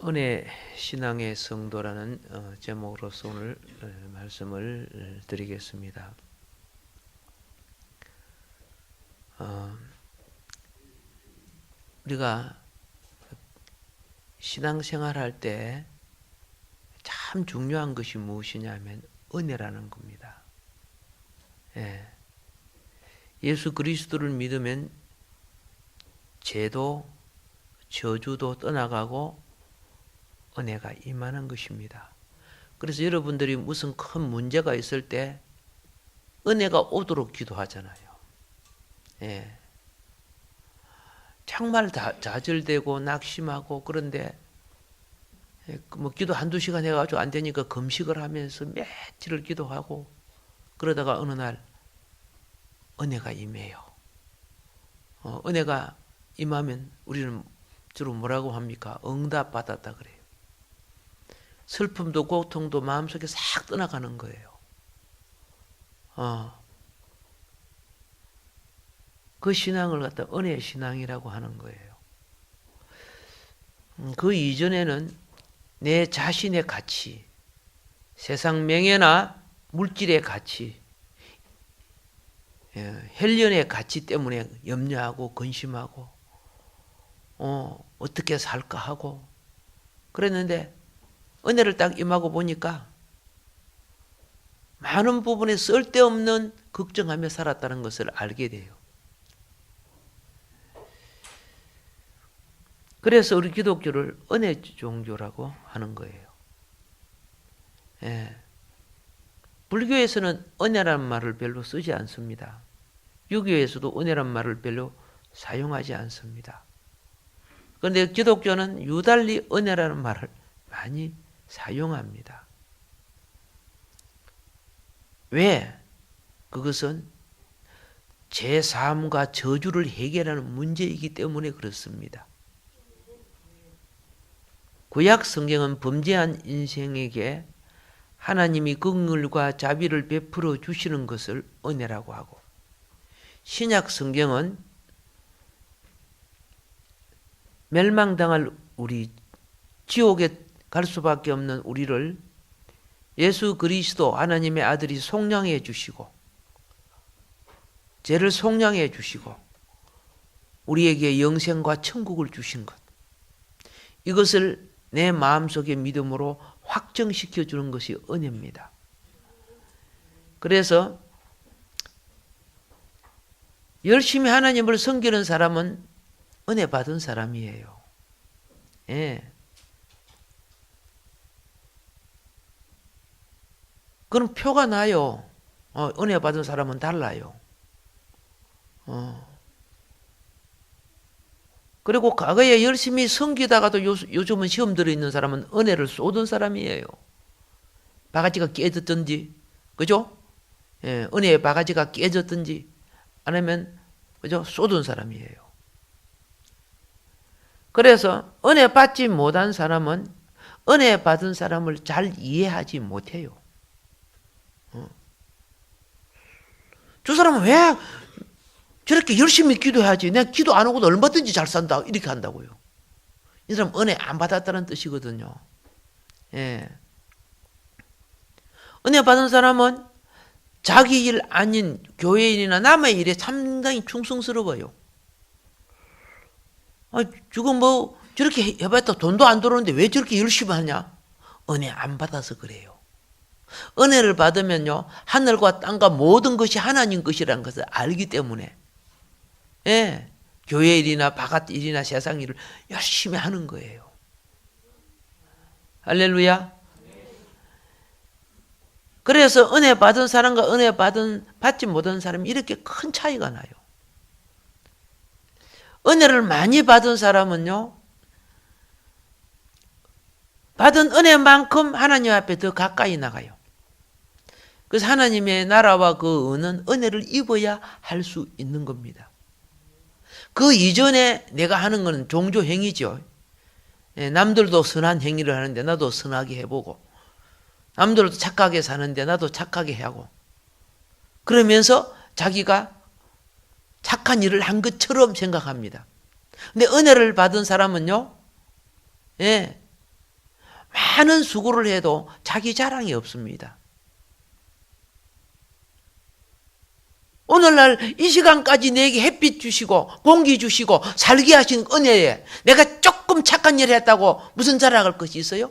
은혜 신앙의 성도라는 제목으로서 오늘 말씀을 드리겠습니다. 우리가 신앙생활 할 때 참 중요한 것이 무엇이냐면 은혜라는 겁니다. 예수 그리스도를 믿으면 죄도 저주도 떠나가고 은혜가 임하는 것입니다. 그래서 여러분들이 무슨 큰 문제가 있을 때 은혜가 오도록 기도하잖아요. 정말 좌절되고 낙심하고 그런데 뭐 기도 한두 시간 해가지고 안 되니까 금식을 하면서 며칠을 기도하고 그러다가 어느 날 은혜가 임해요. 은혜가 임하면 우리는 주로 뭐라고 합니까? 응답받았다 그래요. 슬픔도 고통도 마음속에 싹 떠나가는 거예요. 그 신앙을 갖다 은혜의 신앙이라고 하는 거예요. 그 이전에는 내 자신의 가치, 세상 명예나 물질의 가치, 혈연의 가치 때문에 염려하고 근심하고 어떻게 살까 하고 그랬는데 은혜를 딱 임하고 보니까 많은 부분에 쓸데없는 걱정하며 살았다는 것을 알게 돼요. 그래서 우리 기독교를 은혜 종교라고 하는 거예요. 불교에서는 은혜라는 말을 별로 쓰지 않습니다. 유교에서도 은혜라는 말을 별로 사용하지 않습니다. 그런데 기독교는 유달리 은혜라는 말을 많이 사용합니다. 왜? 그것은 제3과 저주를 해결하는 문제이기 때문에 그렇습니다. 구약 성경은 범죄한 인생에게 하나님이 긍휼과 자비를 베풀어 주시는 것을 은혜라고 하고, 신약 성경은 멸망당할 우리, 지옥에 갈 수밖에 없는 우리를 예수 그리스도 하나님의 아들이 속량해 주시고 죄를 속량해 주시고 우리에게 영생과 천국을 주신 것, 이것을 내 마음속의 믿음으로 확정시켜 주는 것이 은혜입니다. 그래서 열심히 하나님을 섬기는 사람은 은혜 받은 사람이에요. 그럼 표가 나요. 은혜 받은 사람은 달라요. 그리고 과거에 열심히 섬기다가도 요즘은 시험 들어있는 사람은 은혜를 쏟은 사람이에요. 바가지가 깨졌든지, 그죠? 은혜의 바가지가 깨졌든지, 아니면, 그죠? 쏟은 사람이에요. 그래서 은혜 받지 못한 사람은 은혜 받은 사람을 잘 이해하지 못해요. 저 사람은 왜 저렇게 열심히 기도해야지. 내가 기도 안 하고도 얼마든지 잘 산다. 이렇게 한다고요. 이 사람 은혜 안 받았다는 뜻이거든요. 은혜 받은 사람은 자기 일 아닌 교회인이나 남의 일에 상당히 충성스러워요. 지금 뭐 저렇게 해봤다 돈도 안 들어오는데 왜 저렇게 열심히 하냐? 은혜 안 받아서 그래요. 은혜를 받으면요, 하늘과 땅과 모든 것이 하나님 것이라는 것을 알기 때문에 교회 일이나 바깥 일이나 세상 일을 열심히 하는 거예요. 할렐루야. 그래서 은혜 받은 사람과 은혜 받지 못한 사람이 이렇게 큰 차이가 나요. 은혜를 많이 받은 사람은요, 받은 은혜만큼 하나님 앞에 더 가까이 나가요. 그래서 하나님의 나라와 그 은은 은혜를 입어야 할 수 있는 겁니다. 그 이전에 내가 하는 것은 종교 행위죠. 남들도 선한 행위를 하는데 나도 선하게 해보고, 남들도 착하게 사는데 나도 착하게 하고, 그러면서 자기가 착한 일을 한 것처럼 생각합니다. 근데 은혜를 받은 사람은요, 많은 수고를 해도 자기 자랑이 없습니다. 오늘날 이 시간까지 내게 햇빛 주시고 공기 주시고 살게 하신 은혜에 내가 조금 착한 일을 했다고 무슨 자랑할 것이 있어요?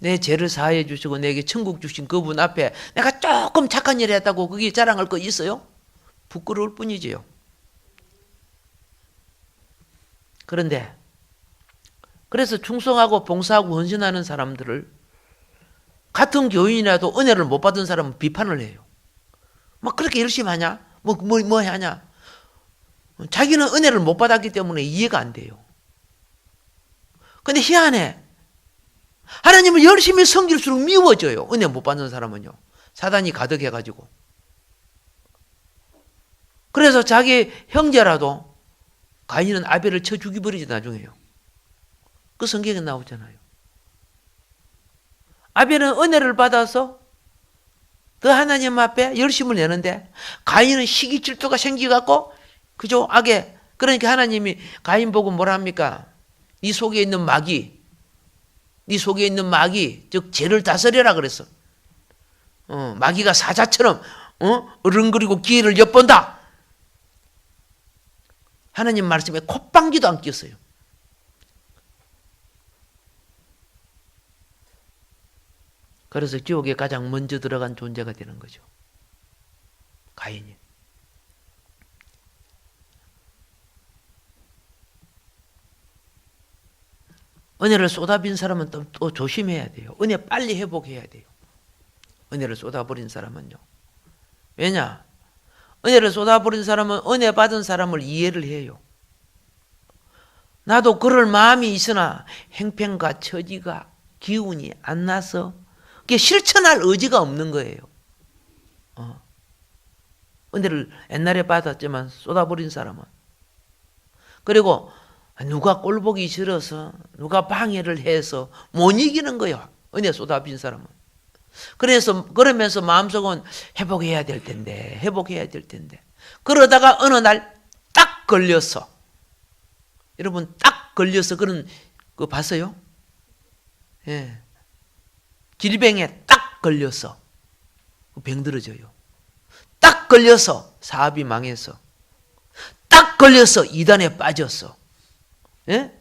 내 죄를 사해 주시고 내게 천국 주신 그분 앞에 내가 조금 착한 일을 했다고 그게 자랑할 거 있어요? 부끄러울 뿐이지요. 그런데 그래서 충성하고 봉사하고 헌신하는 사람들을 같은 교인이라도 은혜를 못 받은 사람은 비판을 해요. 막 그렇게 열심히 하냐? 뭐 하냐? 자기는 은혜를 못 받았기 때문에 이해가 안 돼요. 근데 희한해. 하나님을 열심히 섬길수록 미워져요. 은혜 못 받는 사람은요. 사단이 가득해가지고. 그래서 자기 형제라도 가인은 아벨을 쳐 죽여버리지 나중에요. 그 성경에 나오잖아요. 아벨은 은혜를 받아서 더 하나님 앞에 열심을 내는데 가인은 시기 질투가 생기갖고 그죠? 악에. 그러니까 하나님이 가인 보고 뭐라 합니까? 네 속에 있는 마귀, 즉 죄를 다스려라 그랬어. 마귀가 사자처럼 어른거리고 기회를 엿본다. 하나님 말씀에 콧방귀도 안 꼈어요. 그래서 지옥에 가장 먼저 들어간 존재가 되는 거죠. 가인이. 은혜를 쏟아빈 사람은 또 조심해야 돼요. 은혜 빨리 회복해야 돼요. 은혜를 쏟아버린 사람은요. 왜냐? 은혜를 쏟아버린 사람은 은혜 받은 사람을 이해를 해요. 나도 그럴 마음이 있으나 행편과 처지가 기운이 안 나서 그게 실천할 의지가 없는 거예요. 은혜를 옛날에 받았지만 쏟아버린 사람은. 그리고 누가 꼴보기 싫어서 누가 방해를 해서 못 이기는 거예요. 은혜 쏟아빈 사람은. 그러면서 마음속은 회복해야 될 텐데. 그러다가 어느 날 딱 걸려서. 여러분 딱 걸려서 그런 거 봤어요? 예. 질병에 딱 걸려서 병들어져요. 딱 걸려서 사업이 망해서. 딱 걸려서 이단에 빠졌어. 예?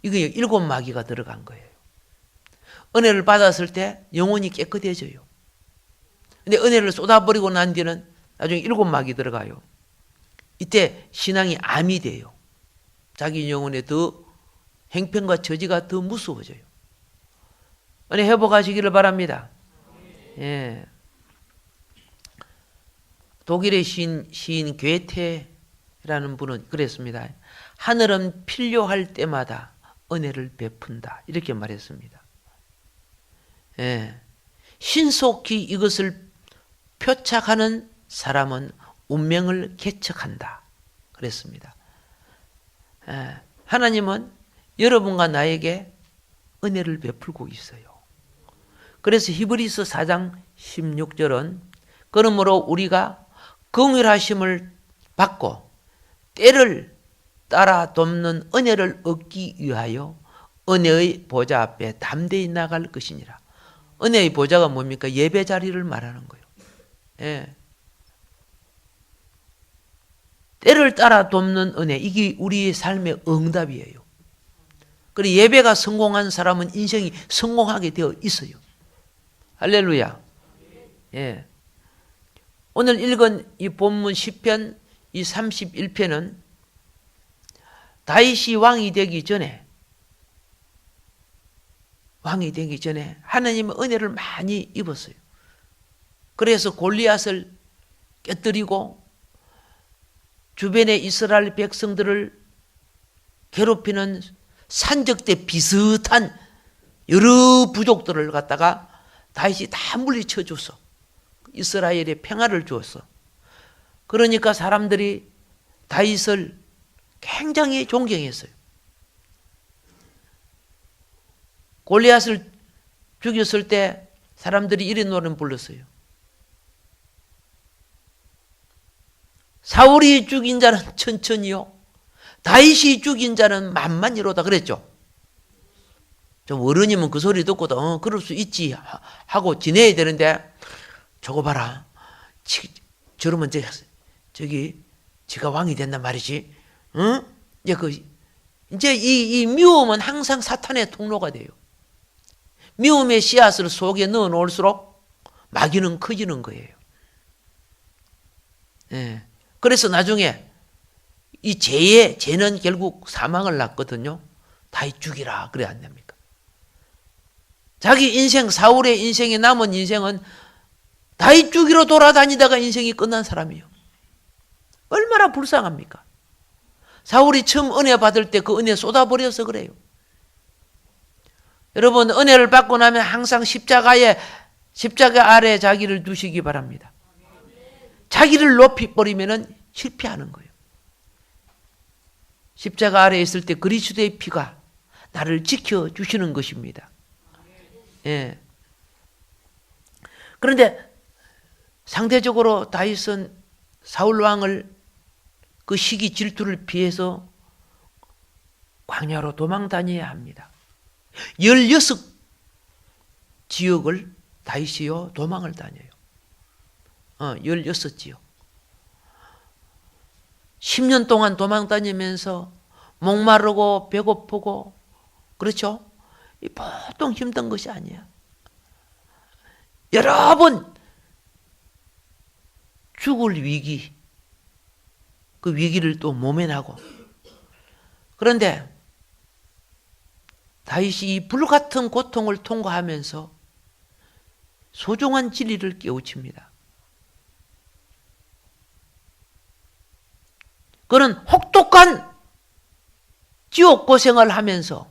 이게 7 마귀가 들어간 거예요. 은혜를 받았을 때 영혼이 깨끗해져요. 근데 은혜를 쏟아버리고 난 뒤는 나중에 7 마귀 들어가요. 이때 신앙이 암이 돼요. 자기 영혼에 더 행편과 처지가 더 무서워져요. 은혜 회복하시기를 바랍니다. 예. 독일의 시인 괴테라는 분은 그랬습니다. 하늘은 필요할 때마다 은혜를 베푼다. 이렇게 말했습니다. 예. 신속히 이것을 표착하는 사람은 운명을 개척한다. 그랬습니다. 예. 하나님은 여러분과 나에게 은혜를 베풀고 있어요. 그래서 히브리서 4장 16절은 그러므로 우리가 긍휼하심을 받고 때를 따라 돕는 은혜를 얻기 위하여 은혜의 보좌 앞에 담대히 나갈 것이니라. 은혜의 보좌가 뭡니까? 예배 자리를 말하는 거예요. 예. 때를 따라 돕는 은혜, 이게 우리의 삶의 응답이에요. 그리고 예배가 성공한 사람은 인생이 성공하게 되어 있어요. 할렐루야. 예. 오늘 읽은 이 본문 시편 이 31편은 다윗이 왕이 되기 전에 하나님의 은혜를 많이 입었어요. 그래서 골리앗을 깨뜨리고 주변의 이스라엘 백성들을 괴롭히는 산적대 비슷한 여러 부족들을 갖다가 다윗이 다 물리쳐 줬어. 이스라엘에 평화를 주었어. 그러니까 사람들이 다윗을 굉장히 존경했어요. 골리앗을 죽였을 때 사람들이 이런 노래를 불렀어요. 사울이 죽인 자는 천천히요, 다윗이 죽인 자는 만만이로다 그랬죠. 좀 어른이면 그 소리 듣고도 그럴 수 있지 하고 지내야 되는데, 저거 봐라. 저러면 저기 지가 왕이 된단 말이지. 응? 이제 이 미움은 항상 사탄의 통로가 돼요. 미움의 씨앗을 속에 넣어 놓을수록 마귀는 커지는 거예요. 예. 그래서 나중에 이 죄는 결국 사망을 낳거든요. 다윗 죽이라 그래 안 됩니까? 자기 인생, 사울의 인생에 남은 인생은 다윗 죽이러 돌아다니다가 인생이 끝난 사람이에요. 얼마나 불쌍합니까? 사울이 처음 은혜 받을 때 그 은혜 쏟아버려서 그래요. 여러분, 은혜를 받고 나면 항상 십자가 아래 자기를 두시기 바랍니다. 자기를 높이 버리면 실패하는 거예요. 십자가 아래에 있을 때 그리스도의 피가 나를 지켜주시는 것입니다. 예. 그런데 상대적으로 다윗은 사울 왕을 그 시기 질투를 피해서 광야로 도망 다녀야 합니다. 16지역을 다윗이요 도망을 다녀요. 16지역. 10년 동안 도망 다니면서 목마르고 배고프고, 그렇죠? 보통 힘든 것이 아니야. 여러 번 죽을 위기, 그 위기를 또 모면하고. 그런데 다윗이 이 불같은 고통을 통과하면서 소중한 진리를 깨우칩니다. 그는 혹독한 지옥 고생을 하면서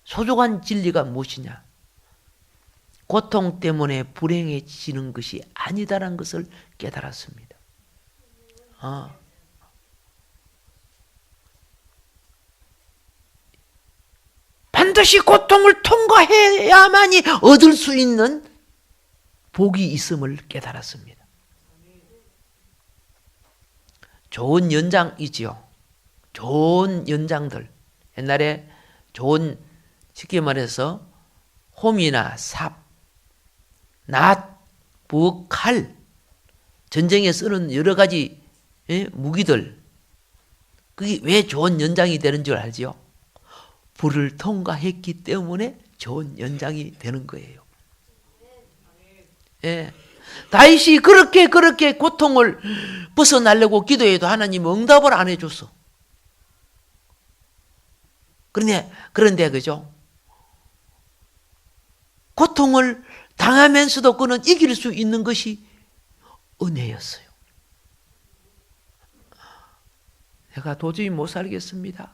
소중한 진리가 무엇이냐? 고통 때문에 불행해지는 것이 아니다라는 것을 깨달았습니다. 반드시 고통을 통과해야만이 얻을 수 있는 복이 있음을 깨달았습니다. 좋은 연장이지요. 좋은 연장들. 옛날에 좋은, 쉽게 말해서 홈이나 삽, 낫, 부, 칼, 전쟁에 쓰는 여러 가지 무기들, 그게 왜 좋은 연장이 되는 줄 알지요? 불을 통과했기 때문에 좋은 연장이 되는 거예요. 예. 다윗이 그렇게 고통을 벗어나려고 기도해도 하나님 응답을 안 해줬어. 그런데 그죠? 고통을 당하면서도 그는 이길 수 있는 것이 은혜였어요. 내가 도저히 못 살겠습니다.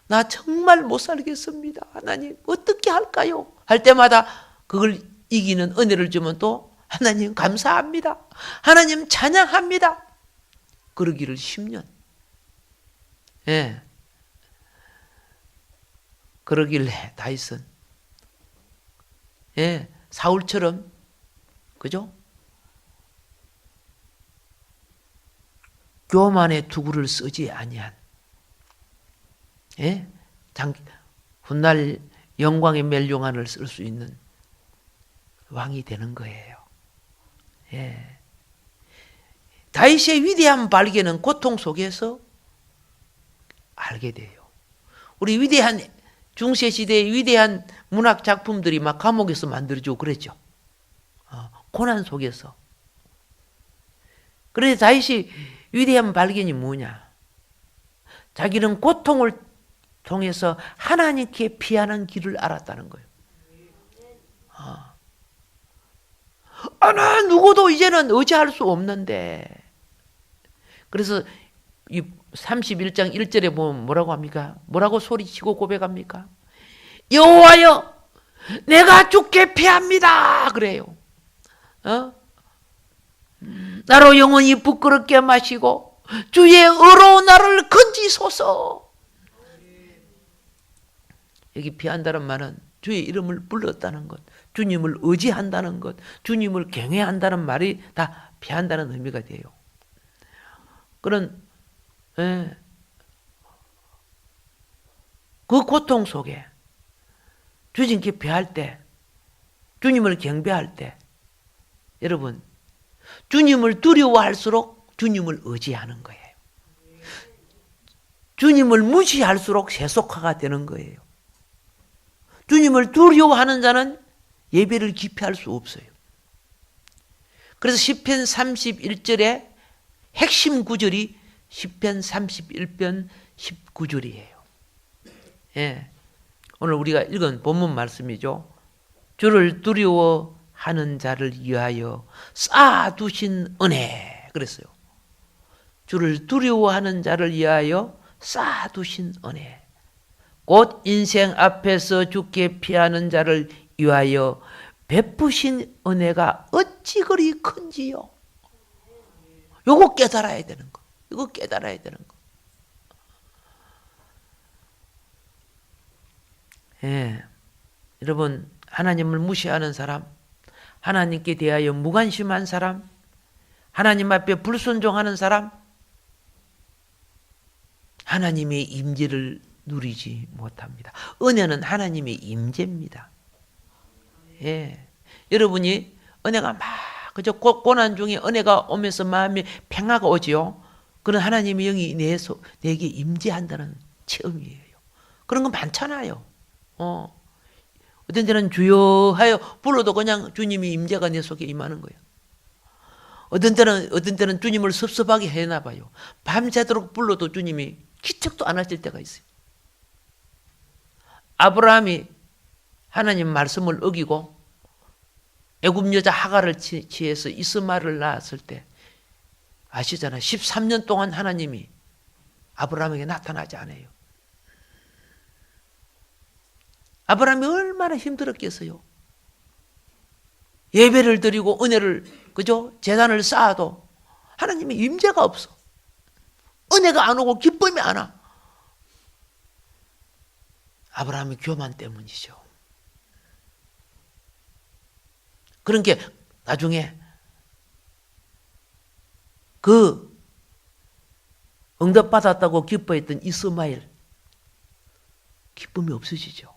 나 정말 못 살겠습니다. 하나님 어떻게 할까요? 할 때마다 그걸 이기는 은혜를 주면 또 하나님 감사합니다. 하나님 찬양합니다. 그러기를 10년. 예. 그러길래 다윗은 사울처럼, 그죠? 교만의 투구를 쓰지 아니한, 훗날 영광의 멸용안을 쓸 수 있는 왕이 되는 거예요. 다윗의 위대한 발견은 고통 속에서 알게 돼요. 우리 위대한 중세시대의 위대한 문학 작품들이 막 감옥에서 만들어지고 그랬죠. 고난 속에서. 그래서 다윗이 위대한 발견이 뭐냐? 자기는 고통을 통해서 하나님께 피하는 길을 알았다는 거예요. 나 누구도 이제는 의지할 수 없는데. 그래서 이 31장 1절에 보면 뭐라고 합니까? 뭐라고 소리치고 고백합니까? 여호와여, 내가 주께 피합니다. 그래요. 나로 영원히 부끄럽게 마시고 주의 의로운 나를 건지소서. 여기 피한다는 말은 주의 이름을 불렀다는 것, 주님을 의지한다는 것, 주님을 경외한다는 말이 다 피한다는 의미가 돼요. 그런 그 고통 속에 주님께 배할 때, 주님을 경배할 때, 여러분, 주님을 두려워할수록 주님을 의지하는 거예요. 주님을 무시할수록 세속화가 되는 거예요. 주님을 두려워하는 자는 예배를 기피할 수 없어요. 그래서 시편 31절에 핵심 구절이 시편 31편 19절이에요. 예. 오늘 우리가 읽은 본문 말씀이죠. 주를 두려워하는 자를 위하여 쌓아두신 은혜. 그랬어요. 주를 두려워하는 자를 위하여 쌓아두신 은혜. 곧 인생 앞에서 주께 피하는 자를 위하여 베푸신 은혜가 어찌 그리 큰지요. 요거 깨달아야 되는 거. 이거 깨달아야 되는 거. 예. 여러분, 하나님을 무시하는 사람, 하나님께 대하여 무관심한 사람, 하나님 앞에 불순종하는 사람, 하나님의 임재를 누리지 못합니다. 은혜는 하나님의 임재입니다. 예. 여러분이 은혜가 막 그저 고난 중에 은혜가 오면서 마음에 평화가 오지요. 그런 하나님의 영이 내게 임재한다는 체험이에요. 그런 거 많잖아요. 어떤 때는 주여 하여 불러도 그냥 주님이 임재가 내 속에 임하는 거예요. 어떤 때는 주님을 섭섭하게 해나 봐요. 밤새도록 불러도 주님이 기척도 안 하실 때가 있어요. 아브라함이 하나님 말씀을 어기고 애굽 여자 하갈을 취해서 이스마엘을 낳았을 때 아시잖아요. 13년 동안 하나님이 아브라함에게 나타나지 않아요. 아브라함이 얼마나 힘들었겠어요. 예배를 드리고 은혜를 그죠? 재단을 쌓아도 하나님의 임재가 없어. 은혜가 안 오고 기쁨이 안 와. 아브라함의 교만 때문이죠. 그러니까 나중에 그 응답받았다고 기뻐했던 이스마엘 기쁨이 없어지죠.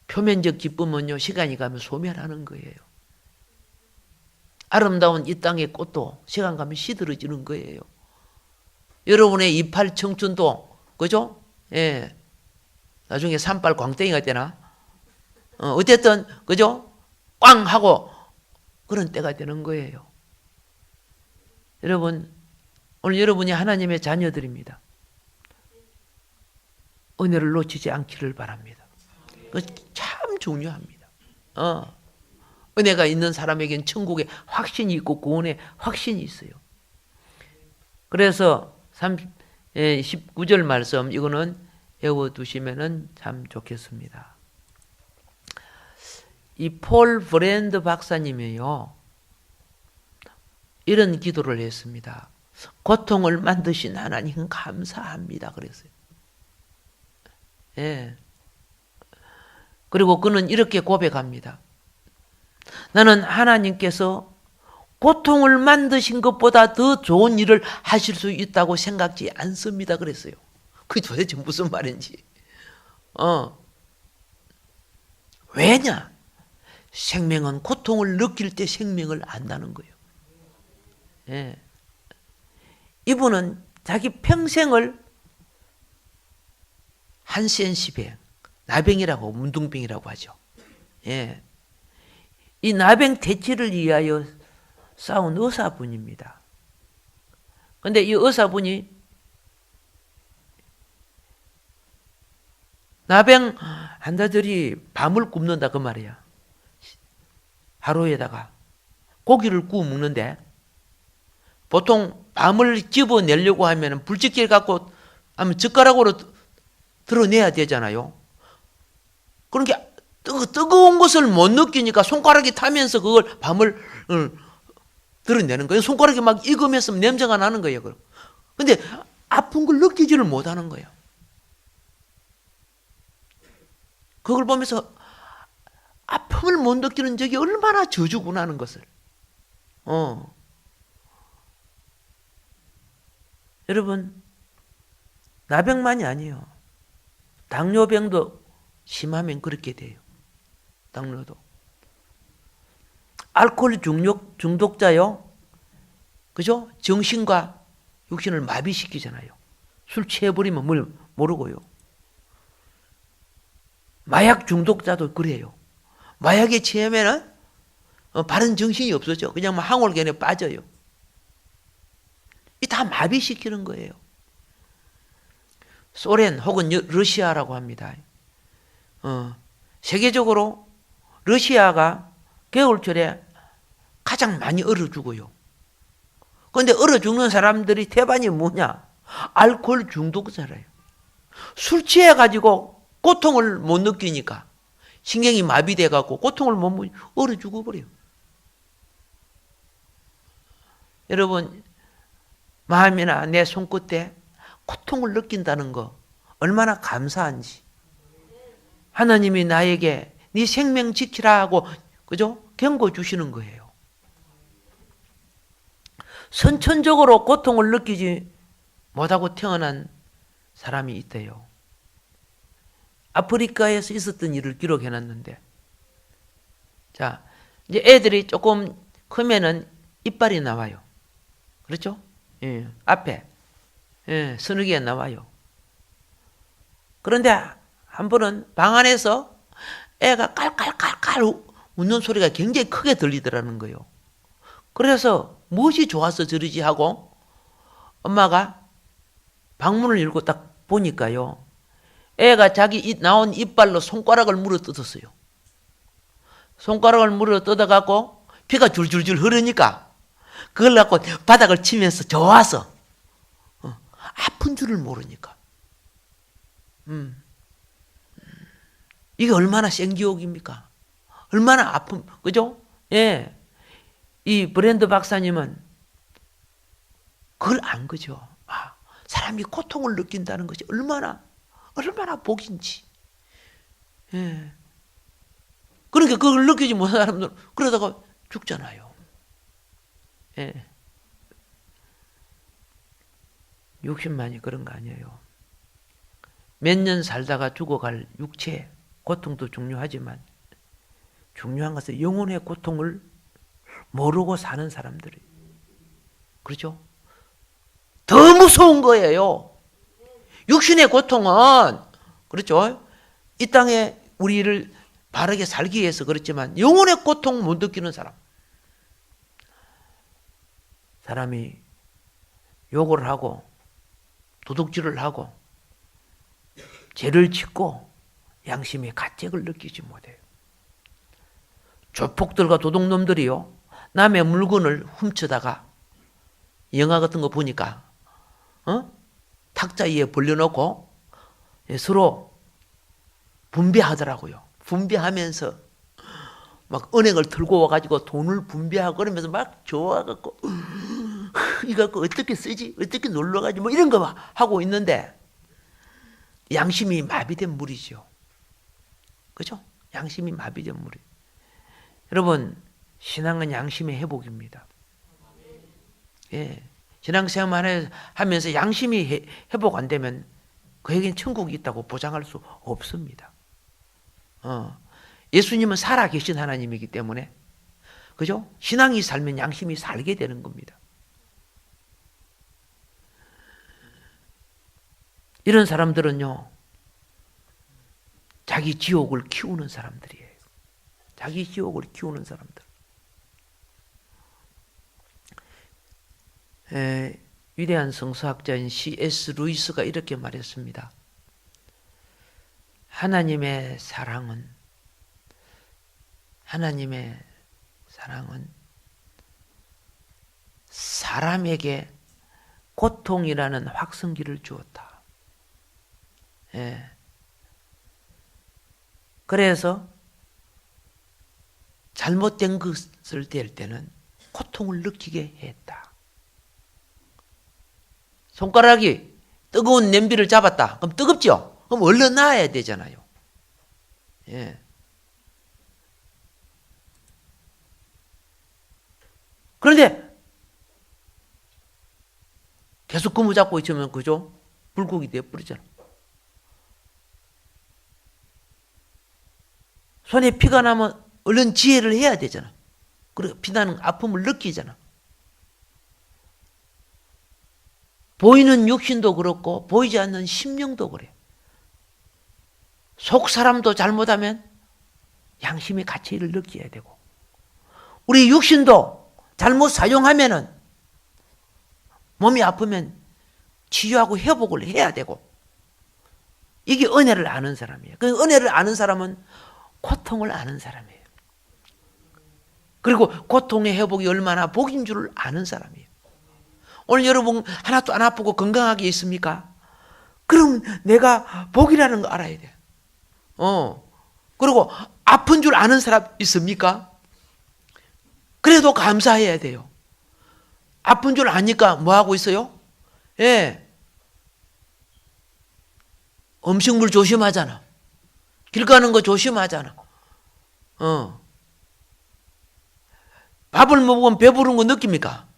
표면적 기쁨은요, 시간이 가면 소멸하는 거예요. 아름다운 이 땅의 꽃도 시간 가면 시들어지는 거예요. 여러분의 이팔 청춘도, 그죠? 예. 나중에 산발 광땡이가 되나? 어쨌든, 그죠? 꽝! 하고 그런 때가 되는 거예요. 여러분, 오늘 여러분이 하나님의 자녀들입니다. 은혜를 놓치지 않기를 바랍니다. 참 중요합니다. 은혜가 있는 사람에겐 천국에 확신이 있고 구원에 확신이 있어요. 그래서 19절 말씀 이거는 외워두시면 참 좋겠습니다. 이 폴 브랜드 박사님이요, 이런 기도를 했습니다. 고통을 만드신 하나님 감사합니다. 그랬어요. 예. 그리고 그는 이렇게 고백합니다. 나는 하나님께서 고통을 만드신 것보다 더 좋은 일을 하실 수 있다고 생각지 않습니다. 그랬어요. 그게 도대체 무슨 말인지. 왜냐? 생명은 고통을 느낄 때 생명을 안다는 거예요. 예. 이분은 자기 평생을 한센시병, 나병이라고, 문둥병이라고 하죠. 예. 이 나병 퇴치를 위하여 싸운 의사분입니다. 그런데 이 의사분이 나병 환자들이 밤을 굶는다 그 말이야. 하루에다가 고기를 구워 먹는데 보통 밤을 집어내려고 하면 불집게 갖고 아니면 젓가락으로 드러내야 되잖아요. 그러니까 뜨거운 것을 못 느끼니까 손가락이 타면서 그걸 밤을 드러내는 거예요. 손가락이 막 익으면서 냄새가 나는 거예요. 그런데 아픈 걸 느끼지를 못하는 거예요. 그걸 보면서 아픔을 못 느끼는 적이 얼마나 저주구나 하는 것을. 여러분, 나병만이 아니에요. 당뇨병도 심하면 그렇게 돼요. 당뇨도. 알코올 중독자요. 그죠? 정신과 육신을 마비시키잖아요. 술 취해버리면 뭘 모르고요. 마약 중독자도 그래요. 마약에 취하면은 바른 정신이 없어져. 그냥 항월견에 빠져요. 이 다 마비시키는 거예요. 소련 혹은 러시아라고 합니다. 세계적으로 러시아가 겨울철에 가장 많이 얼어 죽어요. 그런데 얼어 죽는 사람들이 대반이 뭐냐? 알코올 중독자래요. 술 취해가지고 고통을 못 느끼니까 신경이 마비돼갖고 고통을 못 느끼고 얼어 죽어버려요. 여러분, 마음이나 내 손끝에 고통을 느낀다는 거 얼마나 감사한지. 하나님이 나에게 네 생명 지키라 하고, 그죠? 경고 주시는 거예요. 선천적으로 고통을 느끼지 못하고 태어난 사람이 있대요. 아프리카에서 있었던 일을 기록해놨는데, 자, 이제 애들이 조금 크면은 이빨이 나와요. 그렇죠? 예, 앞에. 예, 서너기가 나와요. 그런데 한 번은 방 안에서 애가 깔깔깔깔 웃는 소리가 굉장히 크게 들리더라는 거예요. 그래서 무엇이 좋아서 저러지 하고 엄마가 방문을 열고 딱 보니까요. 애가 자기 나온 이빨로 손가락을 물어 뜯었어요. 손가락을 물어 뜯어갖고 피가 줄줄줄 흐르니까 그걸 갖고 바닥을 치면서 좋아서 아픈 줄을 모르니까. 이게 얼마나 생기옥입니까? 얼마나 아픔, 그죠? 예. 이 브랜드 박사님은 그걸 안 거죠. 사람이 고통을 느낀다는 것이 얼마나 복인지. 예. 그러니까 그걸 느끼지 못한 사람들은 그러다가 죽잖아요. 예. 육신만이 그런 거 아니에요. 몇 년 살다가 죽어갈 육체 고통도 중요하지만 중요한 것은 영혼의 고통을 모르고 사는 사람들이. 그렇죠? 더 무서운 거예요. 육신의 고통은, 그렇죠? 이 땅에 우리를 바르게 살기 위해서 그렇지만 영혼의 고통 못 느끼는 사람이 욕을 하고 도둑질을 하고 죄를 짓고 양심의 가책을 느끼지 못해요. 조폭들과 도둑놈들이요, 남의 물건을 훔쳐다가 영화 같은 거 보니까 탁자 위에 벌려놓고 서로 분배하더라고요. 분배하면서 막 은행을 들고 와가지고 돈을 분배하고 그러면서 막 좋아갖고 이거 어떻게 쓰지? 어떻게 놀러가지? 뭐 이런 거 하고 있는데 양심이 마비된 물이죠. 그죠? 양심이 마비된 물이. 여러분, 신앙은 양심의 회복입니다. 예. 신앙생활 하면서 양심이 회복 안 되면 그에겐 천국이 있다고 보장할 수 없습니다. 예수님은 살아계신 하나님이기 때문에, 그죠? 신앙이 살면 양심이 살게 되는 겁니다. 이런 사람들은요, 자기 지옥을 키우는 사람들이에요. 자기 지옥을 키우는 사람들. 위대한 성서학자인 C.S. 루이스가 이렇게 말했습니다. 하나님의 사랑은 사람에게 고통이라는 확성기를 주었다. 예. 그래서 잘못된 것을 댈 때는 고통을 느끼게 했다. 손가락이 뜨거운 냄비를 잡았다. 그럼 뜨겁죠? 그럼 얼른 놔야 되잖아요. 예. 그런데 계속 고무 잡고 있으면, 그죠? 불고기 돼버리잖아. 손에 피가 나면 얼른 지혜를 해야 되잖아. 그리고 피나는 아픔을 느끼잖아. 보이는 육신도 그렇고 보이지 않는 심령도 그래. 속 사람도 잘못하면 양심의 가치를 느껴야 되고, 우리 육신도 잘못 사용하면은 몸이 아프면 치유하고 회복을 해야 되고, 이게 은혜를 아는 사람이에요. 그 은혜를 아는 사람은 고통을 아는 사람이에요. 그리고 고통의 회복이 얼마나 복인 줄을 아는 사람이에요. 오늘 여러분 하나도 안 아프고 건강하게 있습니까? 그럼 내가 복이라는 거 알아야 돼. 그리고 아픈 줄 아는 사람 있습니까? 그래도 감사해야 돼요. 아픈 줄 아니까 뭐 하고 있어요? 예. 음식물 조심하잖아. 길 가는 거 조심하잖아. 밥을 먹으면 배부른 거 느낍니까?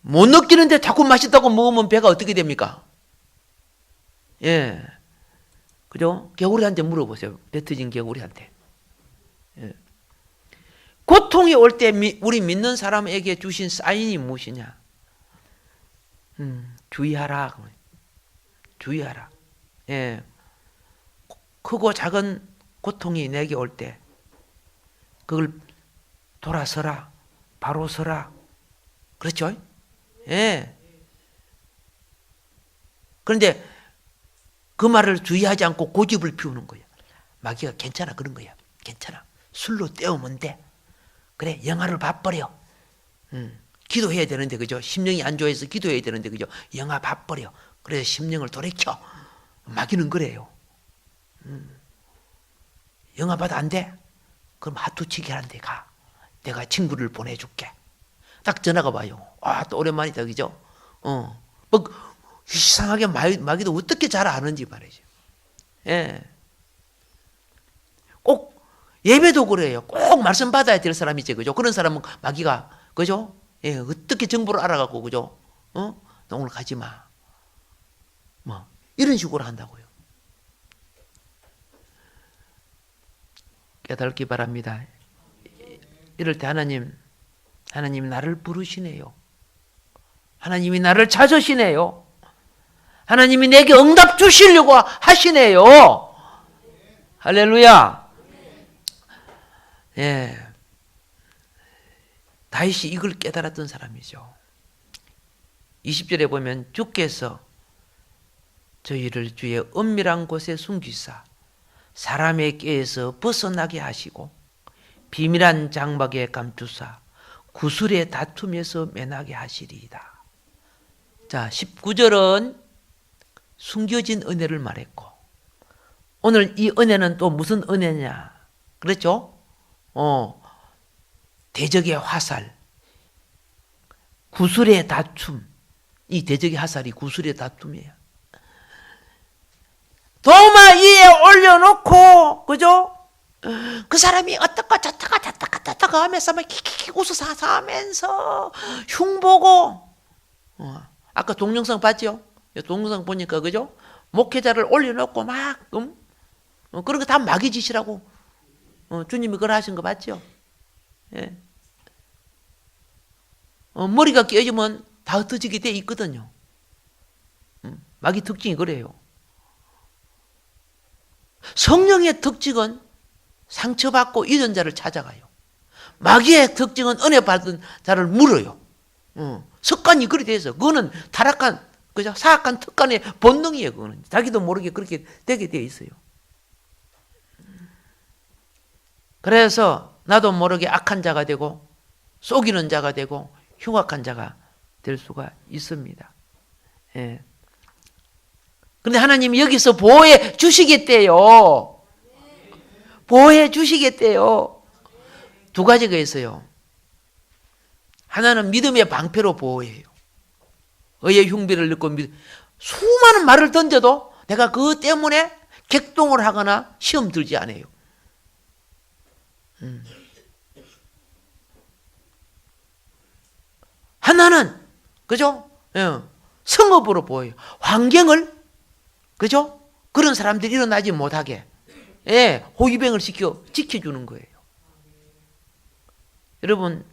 못 느끼는데 자꾸 맛있다고 먹으면 배가 어떻게 됩니까? 예. 그죠? 개구리한테 물어보세요. 배 터진 개구리한테. 예. 고통이 올 때 우리 믿는 사람에게 주신 사인이 무엇이냐? 주의하라. 주의하라. 예. 크고 작은 고통이 내게 올 때 그걸 돌아서라. 바로 서라. 그렇죠? 예. 그런데 그 말을 주의하지 않고 고집을 피우는 거야. 마귀가 괜찮아 그런 거야. 괜찮아. 술로 때우면 돼. 그래, 영화를 봐버려. 기도해야 되는데, 그죠? 심령이 안 좋아해서 기도해야 되는데, 그죠? 영화 봐버려. 그래서 심령을 돌이켜. 마귀는 그래요. 영화 봐도 안 돼? 그럼 하투치기 하는 데 가. 내가 친구를 보내줄게. 딱 전화가 와요. 아, 또 오랜만이다, 그죠? 뭐, 이상하게 마귀도 어떻게 잘 아는지 말이죠. 예. 꼭, 예배도 그래요. 꼭 말씀 받아야 될 사람이지, 그죠? 그런 사람은 마귀가, 그죠? 예, 어떻게 정보를 알아갖고, 그죠? 너 오늘 가지 마. 뭐, 이런 식으로 한다고요. 깨닫기 바랍니다. 이럴 때 하나님 나를 부르시네요. 하나님이 나를 찾으시네요. 하나님이 내게 응답 주시려고 하시네요. 할렐루야. 예. 다윗이 이걸 깨달았던 사람이죠. 20절에 보면 주께서 저희를 주의 은밀한 곳에 숨기사 사람의 꾀에서 벗어나게 하시고 비밀한 장막에 감추사 구슬의 다툼에서 면하게 하시리이다. 자, 19절은 숨겨진 은혜를 말했고, 오늘 이 은혜는 또 무슨 은혜냐? 그렇죠? 대적의 화살, 구슬의 다툼. 이 대적의 화살이 구슬의 다툼이에요. 도마 위에 올려놓고, 그죠? 그 사람이 어떡하 저떡하 하면서 막 킥킥 웃어서 하면서 흉보고, 아까 동영상 봤죠? 동영상 보니까, 그죠? 목회자를 올려놓고 막, 그런 거 다 마귀 짓이라고 주님이 그걸 하신 거 봤죠? 예. 머리가 깨지면 다 흩어지게 돼 있거든요. 마귀 특징이 그래요. 성령의 특징은 상처받고 잊은 자를 찾아가요. 마귀의 특징은 은혜 받은 자를 물어요. 습관이 그리 돼서 그거는 타락한, 그죠? 사악한 특간의 본능이에요. 그거는 자기도 모르게 그렇게 되게 돼 있어요. 그래서 나도 모르게 악한 자가 되고 속이는 자가 되고 흉악한 자가 될 수가 있습니다. 예. 근데 하나님이 여기서 보호해 주시겠대요. 보호해 주시겠대요. 두 가지가 있어요. 하나는 믿음의 방패로 보호해요. 의의 흉비를 넣고 수많은 말을 던져도 내가 그것 때문에 객동을 하거나 시험 들지 않아요. 하나는, 그죠? 성읍으로 보여요. 환경을, 그죠? 그런 사람들이 일어나지 못하게 예, 호위병을 지켜주는 거예요. 여러분,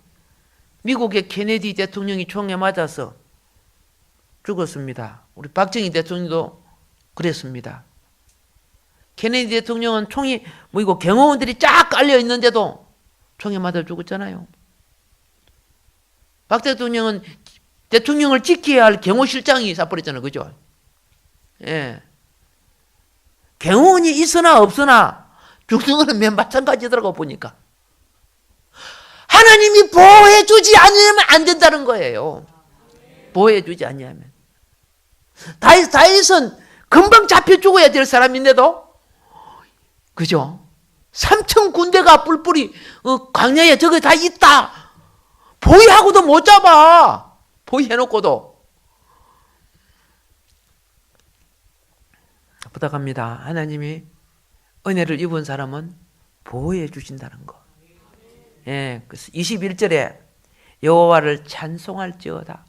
미국의 케네디 대통령이 총에 맞아서 죽었습니다. 우리 박정희 대통령도 그랬습니다. 케네디 대통령은 총이 뭐이고 경호원들이 쫙 깔려 있는데도 총에 맞아 죽었잖아요. 박 대통령은 대통령을 지켜야 할 경호실장이 쏴버렸잖아요. 그죠? 예. 경호원이 있으나 없으나 죽는 거는 맨 마찬가지더라고 보니까. 하나님이 보호해주지 않으면 안 된다는 거예요. 보호해주지 않으면. 다윗은 금방 잡혀 죽어야 될 사람인데도, 그죠? 3천 군대가 뿔뿔이 광야에 저거 다 있다. 보위하고도 못 잡아. 보위해놓고도. 부탁합니다. 하나님이 은혜를 입은 사람은 보호해 주신다는 거. 예, 21절에 여호와를 찬송할지어다.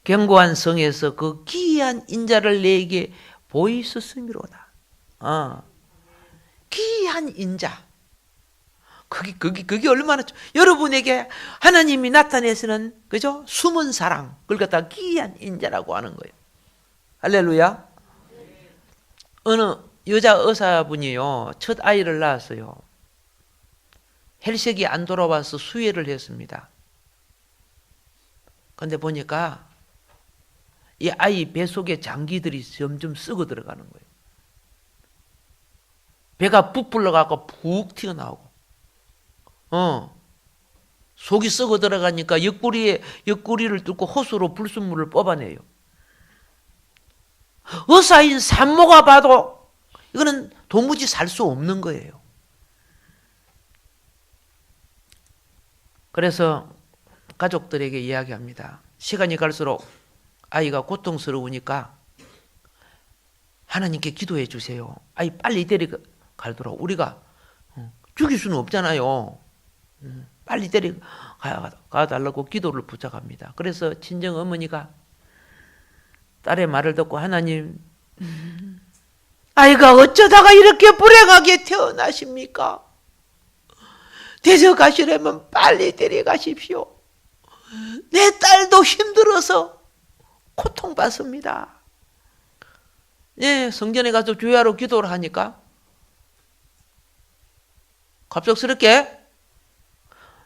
견고한 성에서 그 기이한 인자를 내게 보이셨음이로다. 기이한 인자. 그게 얼마나, 여러분에게 하나님이 나타내시는, 그죠? 숨은 사랑. 그걸 갖다가 기이한 인자라고 하는 거예요. 할렐루야. 어느 여자 의사분이요, 첫 아이를 낳았어요. 혈색이 안 돌아와서 수혈을 했습니다. 그런데 보니까 이 아이 배 속에 장기들이 점점 썩어 들어가는 거예요. 배가 부풀러가고 푹 튀어나오고, 속이 썩어 들어가니까 옆구리를 뚫고 호수로 불순물을 뽑아내요. 의사인 산모가 봐도 이거는 도무지 살 수 없는 거예요. 그래서 가족들에게 이야기합니다. 시간이 갈수록 아이가 고통스러우니까 하나님께 기도해 주세요. 아이 빨리 데려가도록. 우리가 죽일 수는 없잖아요. 빨리 데려가달라고 기도를 부탁합니다. 그래서 친정 어머니가 딸의 말을 듣고, 하나님, 아이가 어쩌다가 이렇게 불행하게 태어나십니까? 데려가시려면 빨리 데려가십시오. 내 딸도 힘들어서 고통받습니다. 예, 성전에 가서 주야로 기도를 하니까 갑작스럽게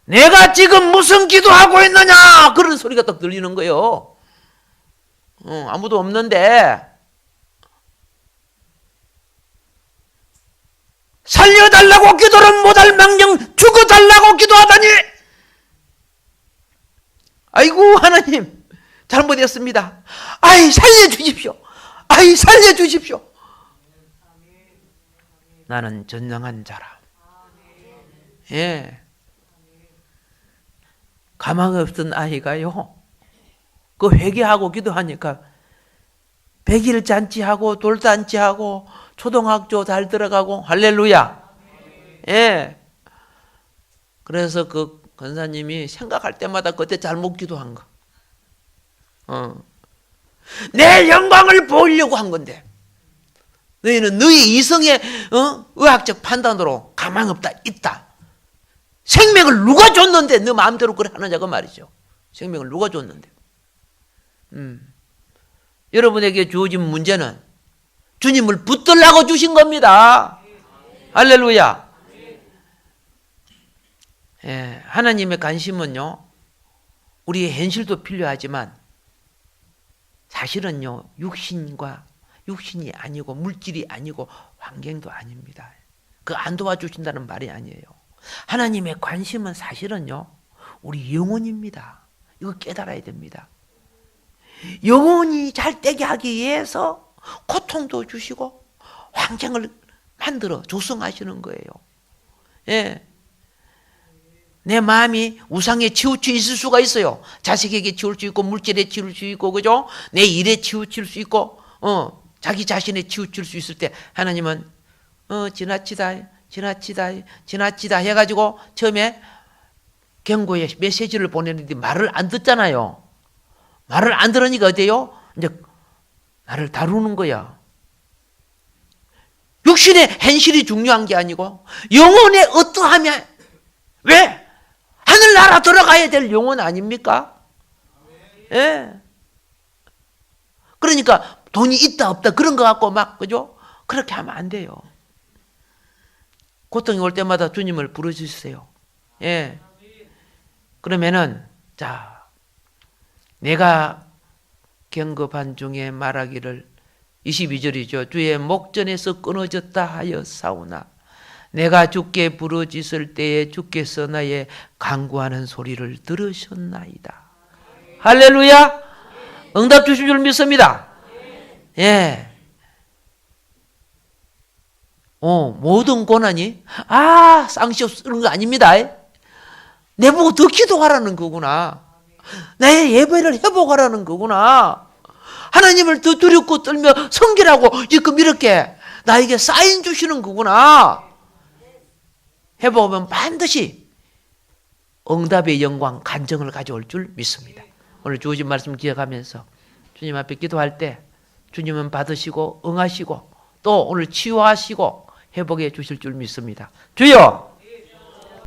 내가 지금 무슨 기도하고 있느냐, 그런 소리가 딱 들리는 거예요. 아무도 없는데 살려달라고 기도를 못할 망정 죽어달라고 기도하다니. 아이고 하나님, 잘못했습니다. 아이 살려주십시오. 아이 살려주십시오. 나는 전능한 자라. 예. 가망 없던 아이가요, 그 회개하고 기도하니까 100일 잔치하고 돌잔치하고 초등학교 잘 들어가고, 할렐루야. 예. 그래서 그 권사님이 생각할 때마다 그때 잘못 기도한 거. 내 영광을 보이려고 한 건데, 너희는 너희 이성의 의학적 판단으로 가망 없다, 있다. 생명을 누가 줬는데 너 마음대로 그래 하느냐고 말이죠. 생명을 누가 줬는데. 여러분에게 주어진 문제는 주님을 붙들라고 주신 겁니다. 할렐루야. 예, 하나님의 관심은요, 우리의 현실도 필요하지만 사실은요, 육신이 아니고 물질이 아니고 환경도 아닙니다. 그 안 도와주신다는 말이 아니에요. 하나님의 관심은 사실은요, 우리 영혼입니다. 이거 깨달아야 됩니다. 영혼이 잘 되게 하기 위해서 고통도 주시고 환경을 만들어 조성하시는 거예요. 예. 내 마음이 우상에 치우쳐 있을 수가 있어요. 자식에게 치울 수 있고, 물질에 치울 수 있고, 그죠? 내 일에 치우칠 수 있고, 자기 자신에 치우칠 수 있을 때 하나님은 지나치다 해가지고 처음에 경고의 메시지를 보내는데 말을 안 듣잖아요. 말을 안 들으니까 어때요? 이제 나를 다루는 거야. 육신의 현실이 중요한 게 아니고 영혼의 어떠함이, 왜? 하늘나라 들어가야 될 영혼 아닙니까? 예. 그러니까 돈이 있다 없다 그런 거 갖고 막, 그죠? 그렇게 하면 안 돼요. 고통이 올 때마다 주님을 부르주세요. 예. 그러면은, 자, 내가 경급한 중에 말하기를, 22절이죠. 주의 목전에서 끊어졌다 하여 사오나 내가 주께 부르짖을 때에 주께서 나의 간구하는 소리를 들으셨나이다. 할렐루야. 응답 주실 줄 믿습니다. 예. 모든 고난이 쌍시 없는 거 아닙니다. 내보고 더 기도하라는 거구나. 내 예배를 회복하라는 거구나. 하나님을 더 두렵고 떨며 섬기라고 지금 이렇게 나에게 사인 주시는 거구나. 해보면 반드시 응답의 영광, 간증을 가져올 줄 믿습니다. 오늘 주어진 말씀 기억하면서 주님 앞에 기도할 때 주님은 받으시고 응하시고 또 오늘 치유하시고 회복해 주실 줄 믿습니다. 주여!